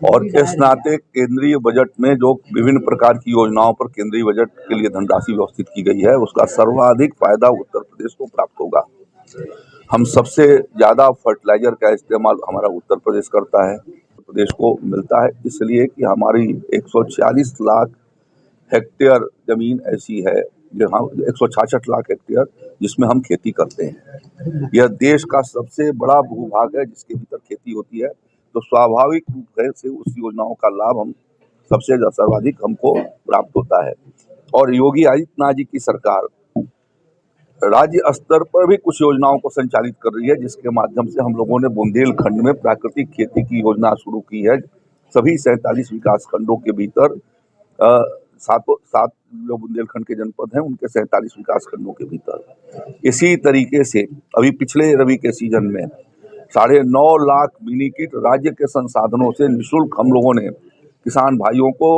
और इस नाते केंद्रीय बजट में जो विभिन्न प्रकार की योजनाओं पर केंद्रीय बजट के लिए धनराशि व्यवस्थित की गई है, उसका सर्वाधिक फायदा उत्तर प्रदेश को प्राप्त होगा। हम सबसे ज्यादा फर्टिलाइजर का इस्तेमाल हमारा उत्तर प्रदेश करता है, उत्तर प्रदेश को मिलता है, इसलिए कि हमारी 146 लाख हेक्टेयर जमीन ऐसी है, जहाँ 166 लाख हेक्टेयर जिसमें हम खेती करते हैं। यह देश का सबसे बड़ा भूभाग है जिसके भीतर खेती होती है, तो स्वाभाविक रूप से उस योजनाओं का लाभ हम सबसे सर्वाधिक हमको प्राप्त होता है। और योगी आदित्यनाथ जी की सरकार राज्य स्तर पर भी कुछ योजनाओं को संचालित कर रही है, जिसके माध्यम से हम लोगों ने बुंदेलखंड में प्राकृतिक खेती की योजना शुरू की है। सभी 47 विकास खंडों के भीतर सात जो बुंदेलखंड के जनपद हैं उनके 47 विकास खंडों के भीतर। इसी तरीके से अभी पिछले रबी के सीजन में 9.5 लाख मिनी किट राज्य के संसाधनों से निःशुल्क हम लोगों ने किसान भाइयों को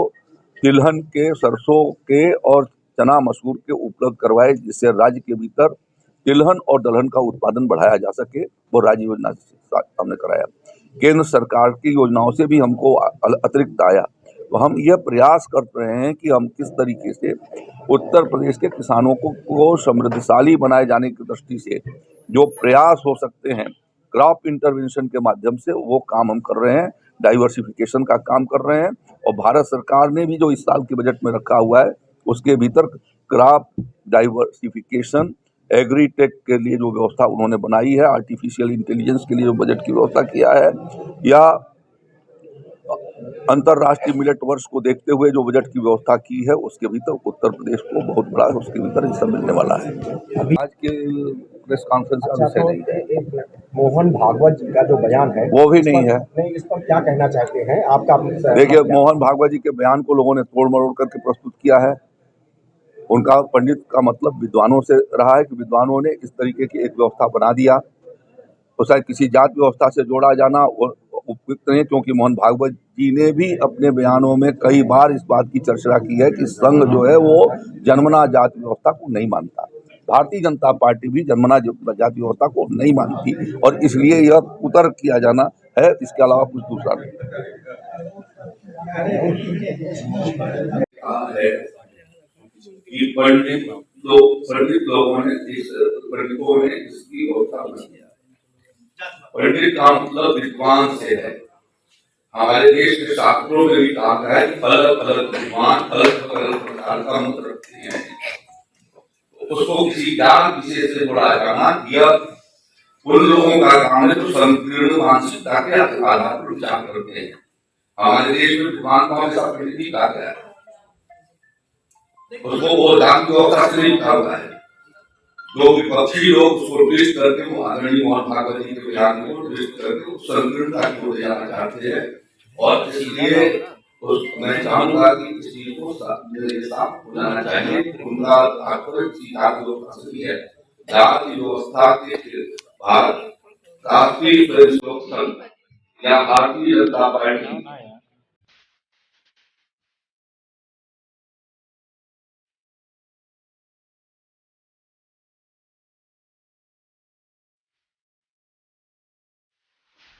तिलहन के, सरसों के और चना मसूर के उपलब्ध करवाए, जिससे राज्य के भीतर तिलहन और दलहन का उत्पादन बढ़ाया जा सके। वो राज्य योजना हमने कराया। केंद्र सरकार की योजनाओं से भी हमको अतिरिक्त आया। तो हम यह प्रयास कर रहे हैं कि हम किस तरीके से उत्तर प्रदेश के किसानों को समृद्धशाली बनाए जाने की दृष्टि से जो प्रयास हो सकते हैं क्रॉप इंटरवेंशन के माध्यम से, वो काम हम कर रहे हैं। डाइवर्सिफिकेशन का काम कर रहे हैं और भारत सरकार ने भी जो इस साल के बजट में रखा हुआ है उसके भीतर क्रॉप डाइवर्सिफिकेशन, एग्रीटेक के लिए जो व्यवस्था उन्होंने बनाई है, आर्टिफिशियल इंटेलिजेंस के लिए जो बजट की व्यवस्था किया है, या अंतर्राष्ट्रीय मिलेट वर्ष को देखते हुए जो बजट की व्यवस्था की है, उसके भीतर उत्तर प्रदेश को बहुत बड़ा उसके भीतर हिस्सा मिलने वाला है। आज के प्रेस कॉन्फ्रेंस का विषय नहीं है। मोहन भागवत जी का जो बयान है वो भी नहीं है। नहीं, इस पर क्या कहना चाहते हैं आपका? देखिए, मोहन भागवत जी के बयान को लोगों ने तोड़ मरोड़ करके प्रस्तुत किया है। उनका पंडित का मतलब विद्वानों से रहा है कि विद्वानों ने इस तरीके की एक व्यवस्था बना दिया, तो शायद किसी जात व्यवस्था से जोड़ा जाना उपयुक्त नहीं, क्योंकि मोहन भागवत जी ने भी अपने बयानों में कई बार इस बात की चर्चा की है कि संघ जो है वो जन्मना जात व्यवस्था को नहीं मानता। भारतीय जनता पार्टी भी जन्मना जात व्यवस्था को नहीं मानती और इसलिए यह कुतर्क किया जाना है, इसके अलावा कुछ दूसरा नहीं। पंडितों ने इसकी व्यवस्था बनाई है। पंडित का मतलब विद्वान से है। हमारे देश के शास्त्रों में भी कहा है कि अलग अलग विद्वान अलग अलग प्रकार का मत रखते हैं, उसको किसी ज्ञान विशेष से जोड़ा जाना यह उन लोगों का काम है जो संकीर्ण मानसिकता के आधार पर विचार करते हैं। हमारे देश में विद्वान को हमेशा पंडित ही कहा गया है, उसको वो जात की व्यवस्था से नहीं कहा हुआ है। जो विपक्षी लोग उसको ट्विस्ट करके वो आदरणीय मोहन भागवत जी के बयान को ट्विस्ट करके संकीर्णता की ओर ले जाना चाहते हैं, और इसलिए मैं चाहूंगा कि इस चीज को साफ हो जाना चाहिए। उनका जाति व्यवस्था है, जाति व्यवस्था के भारत राष्ट्रीय स्वयं सेवक संघ या भारतीय जनता पार्टी